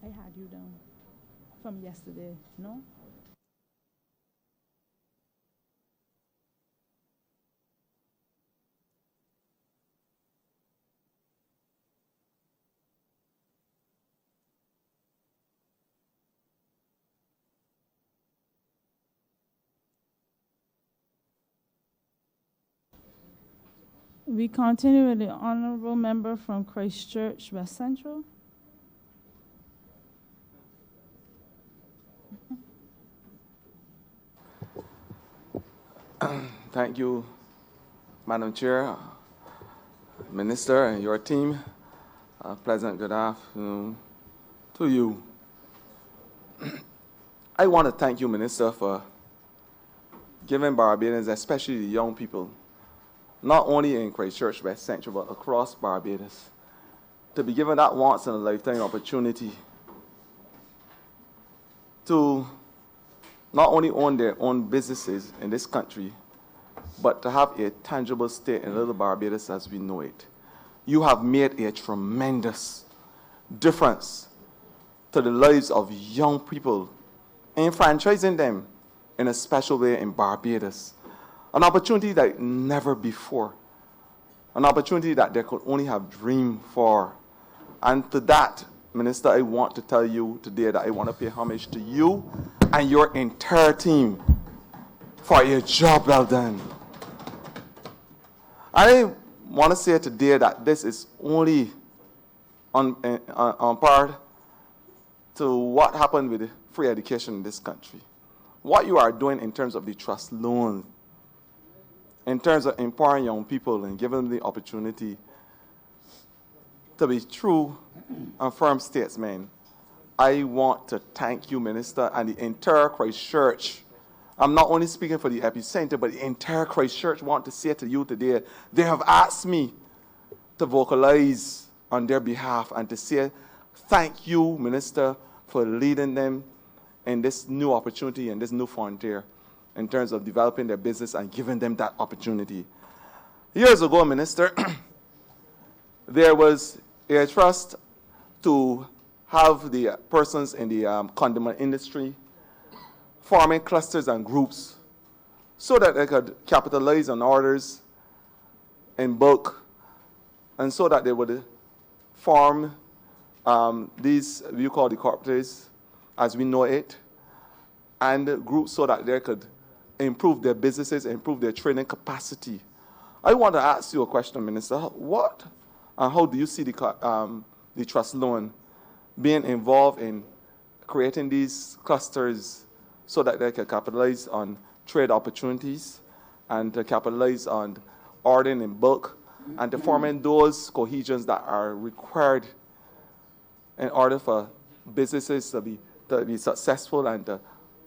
I had you down from yesterday, no? We continue with the honorable member from Christchurch, West Central. Thank you, Madam Chair, Minister, and your team. Pleasant good afternoon to you. I want to thank you, Minister, for giving Barbadians, especially the young people, not only in Christchurch, West Central, but across Barbados, to be given that once-in-a-lifetime opportunity to not only own their own businesses in this country, but to have a tangible state in Little Barbados as we know it. You have made a tremendous difference to the lives of young people, enfranchising them in a special way in Barbados. An opportunity that never before, an opportunity that they could only have dreamed for. And to that, Minister, I want to tell you today that I want to pay homage to you and your entire team for your job well done. I want to say today that this is only on part to what happened with free education in this country. What you are doing in terms of the trust loan, in terms of empowering young people and giving them the opportunity to be true and firm statesmen. I want to thank you, Minister, and the entire Christchurch. I'm not only speaking for the epicenter, but the entire Christchurch want to say to you today, they have asked me to vocalize on their behalf and to say thank you, Minister, for leading them in this new opportunity and this new frontier in terms of developing their business and giving them that opportunity. Years ago, Minister, there was a trust to have the persons in the condiment industry forming clusters and groups so that they could capitalize on orders in bulk and so that they would form these, we call the cooperatives as we know it, and groups so that they could improve their businesses, improve their training capacity. I want to ask you a question, Minister. What and how do you see the trust loan being involved in creating these clusters so that they can capitalize on trade opportunities and to capitalize on ordering in bulk and to forming those cohesions that are required in order for businesses to be successful and to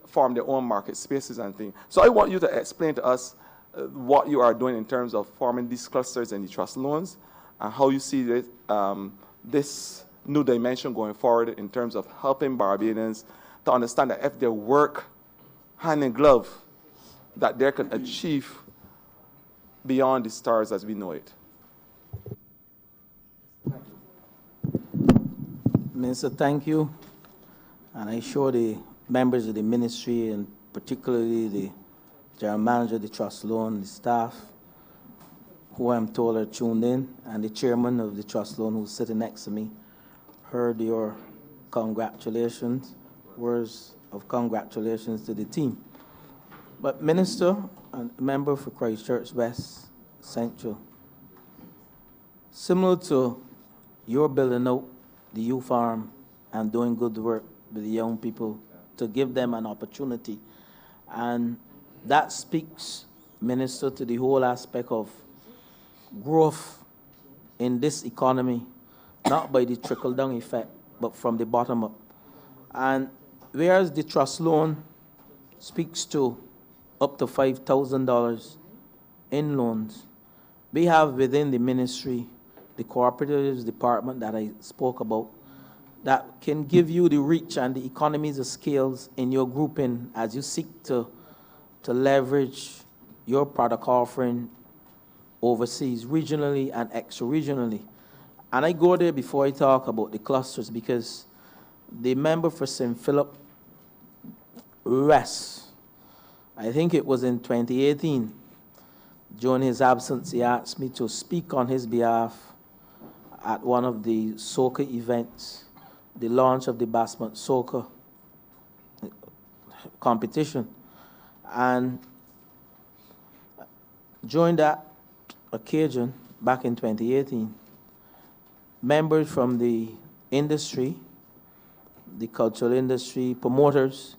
form their own market spaces and things. So I want you to explain to us what you are doing in terms of forming these clusters and the trust loans and how you see this new dimension going forward in terms of helping Barbadians to understand that if they work hand in glove, that they can achieve beyond the stars as we know it. Minister, thank you. And I assure the members of the ministry and particularly the general manager of the trust loan, the staff, who I'm told are tuned in, and the chairman of the trust loan who's sitting next to me, heard your congratulations, words of congratulations to the team. But Minister and member for Christchurch West Central, similar to your building out the youth farm and doing good work with the young people to give them an opportunity, and that speaks, Minister, to the whole aspect of growth in this economy, not by the trickle-down effect, but from the bottom up. And whereas the trust loan speaks to up to $5,000 in loans, we have within the ministry the cooperatives department that I spoke about that can give you the reach and the economies of scales in your grouping as you seek to leverage your product offering overseas, regionally and extra-regionally. And I go there before I talk about the clusters because the member for St. Philip West, I think it was in 2018, during his absence, he asked me to speak on his behalf at one of the soccer events, the launch of the Basmont soccer competition. And during that occasion, back in 2018, members from the industry, the cultural industry, promoters,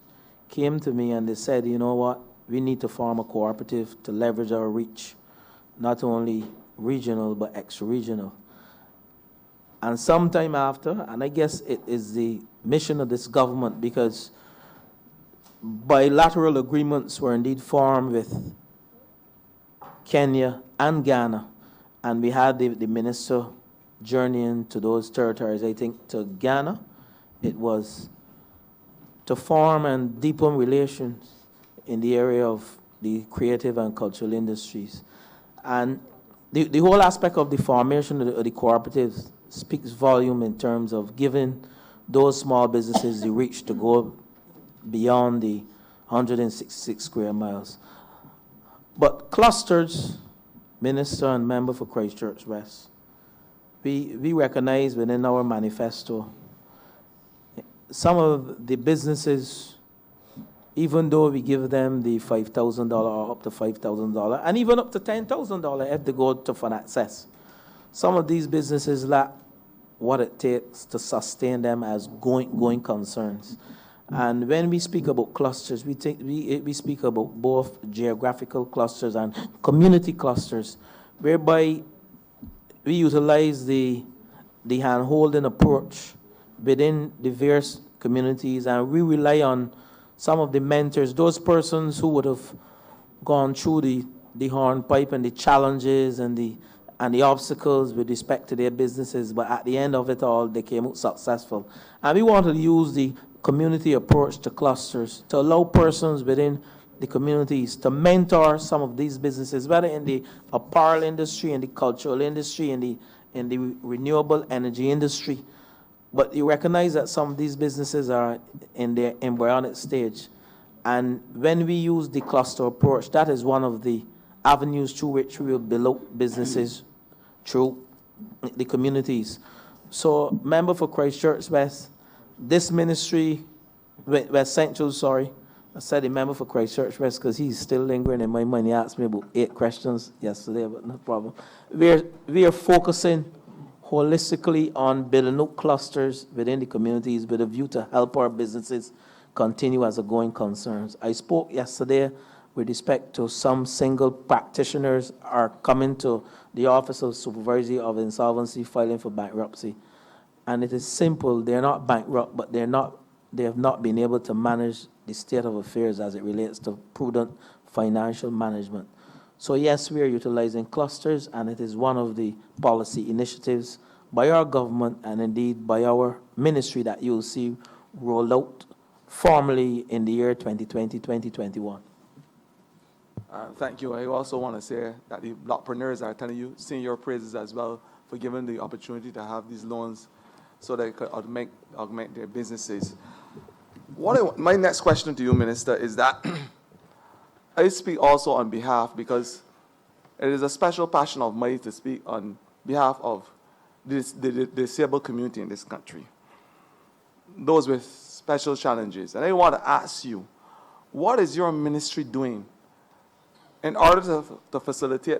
came to me and they said, you know what, we need to form a cooperative to leverage our reach, not only regional, but extra-regional. And sometime after, and I guess it is the mission of this government, because bilateral agreements were indeed formed with Kenya and Ghana, and we had the minister journeying to those territories. I think to Ghana, it was to form and deepen relations in the area of the creative and cultural industries. And the whole aspect of the formation of the cooperatives speaks volume in terms of giving those small businesses the reach to go beyond the 166 square miles. But clusters, Minister and Member for Christchurch West, we recognize within our manifesto some of the businesses, even though we give them the $5,000 or up to $5,000, and even up to $10,000 if they go to Fund Access, some of these businesses lack what it takes to sustain them as going concerns. And when we speak about clusters, we speak about both geographical clusters and community clusters, whereby we utilize the hand-holding approach within the various communities, and we rely on some of the mentors, those persons who would have gone through the hornpipe and the challenges and the obstacles with respect to their businesses, but at the end of it all, they came out successful. And we want to use the community approach to clusters to allow persons within the communities to mentor some of these businesses, whether in the apparel industry, in the cultural industry, in the renewable energy industry. But you recognize that some of these businesses are in their embryonic stage. And when we use the cluster approach, that is one of the avenues through which we will build businesses through the communities. So, Member for Christchurch West, this ministry, West Central, sorry, I said the member for Christchurch West because he's still lingering in my mind. He asked me about 8 questions yesterday, but no problem. We are focusing holistically on building up clusters within the communities with a view to help our businesses continue as a going concerns. I spoke yesterday with respect to some single practitioners are coming to the Office of Supervisory of Insolvency filing for bankruptcy. And it is simple, they're not bankrupt, but they have not been able to manage the state of affairs as it relates to prudent financial management. So yes, we are utilizing clusters, and it is one of the policy initiatives by our government and indeed by our ministry that you'll see rolled out formally in the year 2020-2021. Thank you. I also want to say that the blockpreneurs are telling you, sing your praises as well for giving the opportunity to have these loans so they could augment their businesses. My next question to you, Minister, is that I speak also on behalf, because it is a special passion of mine to speak on behalf of the disabled community in this country, those with special challenges. And I want to ask you, what is your ministry doing in order to facilitate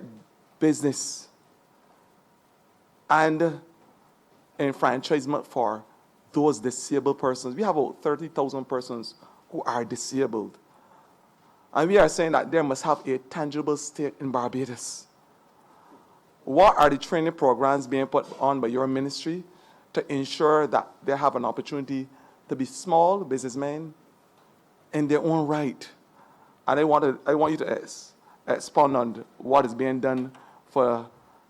business and enfranchisement for those disabled persons? We have about 30,000 persons who are disabled. And we are saying that they must have a tangible stake in Barbados. What are the training programs being put on by your ministry to ensure that they have an opportunity to be small businessmen in their own right? And I want you to expound on what is being done for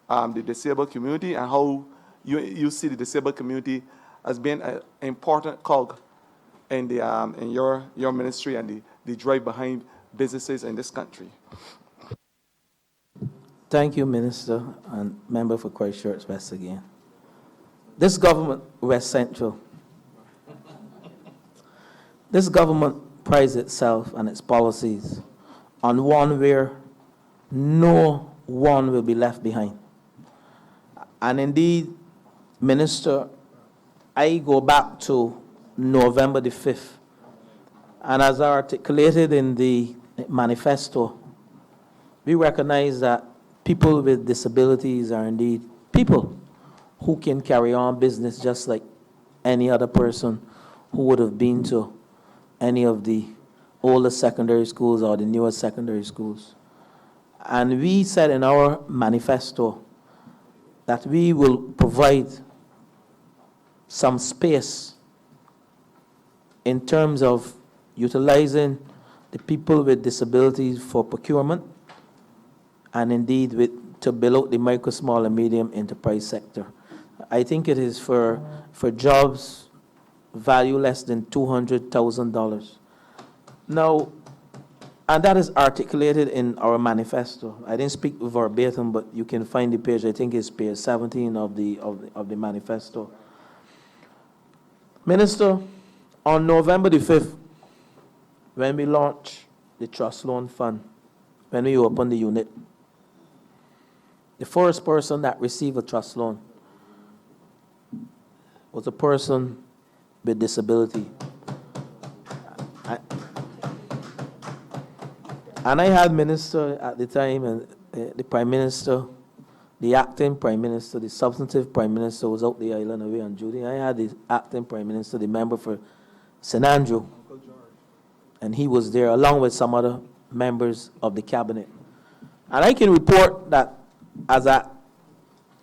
the disabled community and how you see the disabled community as being an important cog in your ministry and the drive behind businesses in this country. Thank you, Minister and Member for Christchurch West again. This government, West Central, This government prides itself and its policies on one where no one will be left behind. And indeed, Minister, I go back to November the 5th, and as articulated in the manifesto, we recognize that people with disabilities are indeed people who can carry on business just like any other person who would have been to any of the older secondary schools or the newer secondary schools. And we said in our manifesto that we will provide some space in terms of utilizing the people with disabilities for procurement and indeed to build out the micro, small, and medium enterprise sector. I think it is for jobs value less than $200,000. Now, and that is articulated in our manifesto. I didn't speak verbatim, but you can find the page. I think it's page 17 of the manifesto. Minister, on November the 5th, when we launched the Trust Loan Fund, when we opened the unit, the first person that received a trust loan was a person with disability. And I had Minister at the time, and the Prime Minister, the acting Prime Minister, the substantive Prime Minister was out the island away on duty. I had the acting Prime Minister, the member for St. Andrew, and he was there along with some other members of the cabinet. And I can report that as at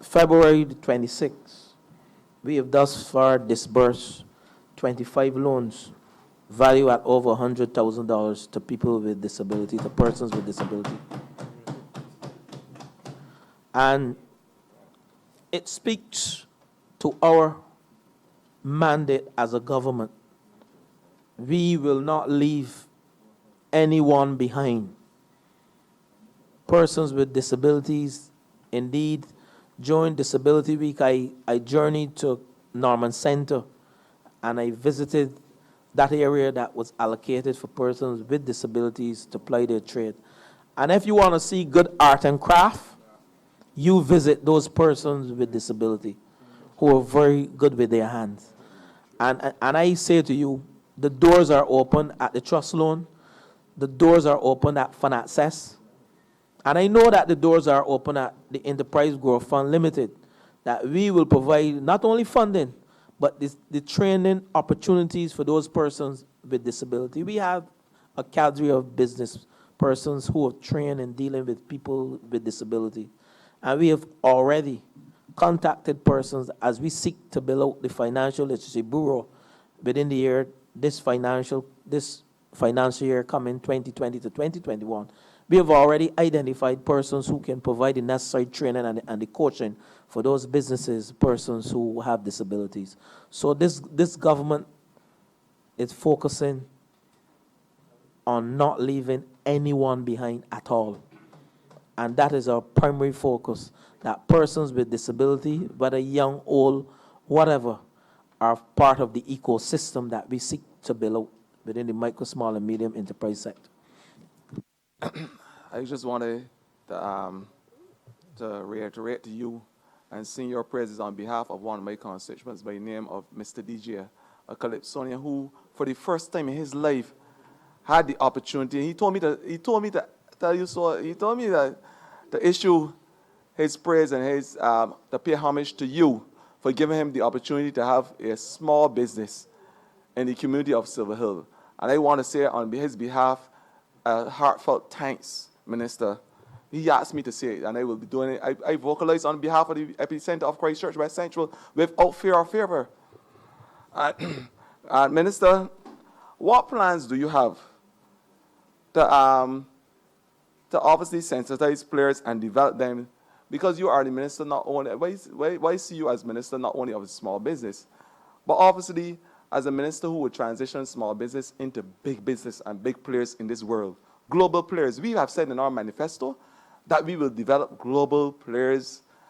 February the 26th, we have thus far disbursed 25 loans valued at over $100,000 to people with disability, to persons with disability. And it speaks to our mandate as a government. We will not leave anyone behind. Persons with disabilities, indeed, during Disability Week, I journeyed to Norman Center and I visited that area that was allocated for persons with disabilities to ply their trade. And if you want to see good art and craft, you visit those persons with disability who are very good with their hands. And I say to you, the doors are open at the Trust Loan. The doors are open at Fund Access. And I know that the doors are open at the Enterprise Growth Fund Limited, that we will provide not only funding, but the training opportunities for those persons with disability. We have a cadre of business persons who are trained in dealing with people with disability. And we have already contacted persons as we seek to build out the Financial Literacy Bureau within the year, this financial year coming 2020 to 2021. We have already identified persons who can provide the necessary training and the coaching for those businesses, persons who have disabilities. So this government is focusing on not leaving anyone behind at all. And that is our primary focus, that persons with disability, whether young, old, whatever, are part of the ecosystem that we seek to build out within the micro, small, and medium enterprise sector. I just wanted to reiterate to you and sing your praises on behalf of one of my constituents by the name of Mr. DJ Calypsonian, who, for the first time in his life, had the opportunity. He told me to tell you so. He told me that to issue his praise and his to pay homage to you for giving him the opportunity to have a small business in the community of Silver Hill. And I want to say on his behalf, heartfelt thanks, Minister. He asked me to say it, and I will be doing it. I vocalize on behalf of the Epicenter of Christ Church West Central without fear or favor. Minister, what plans do you have to obviously sensitize players and develop them? Because you are the minister not only, why see you as minister not only of a small business, but obviously as a minister who would transition small business into big business and big players in this world, global players. We have said in our manifesto that we will develop global players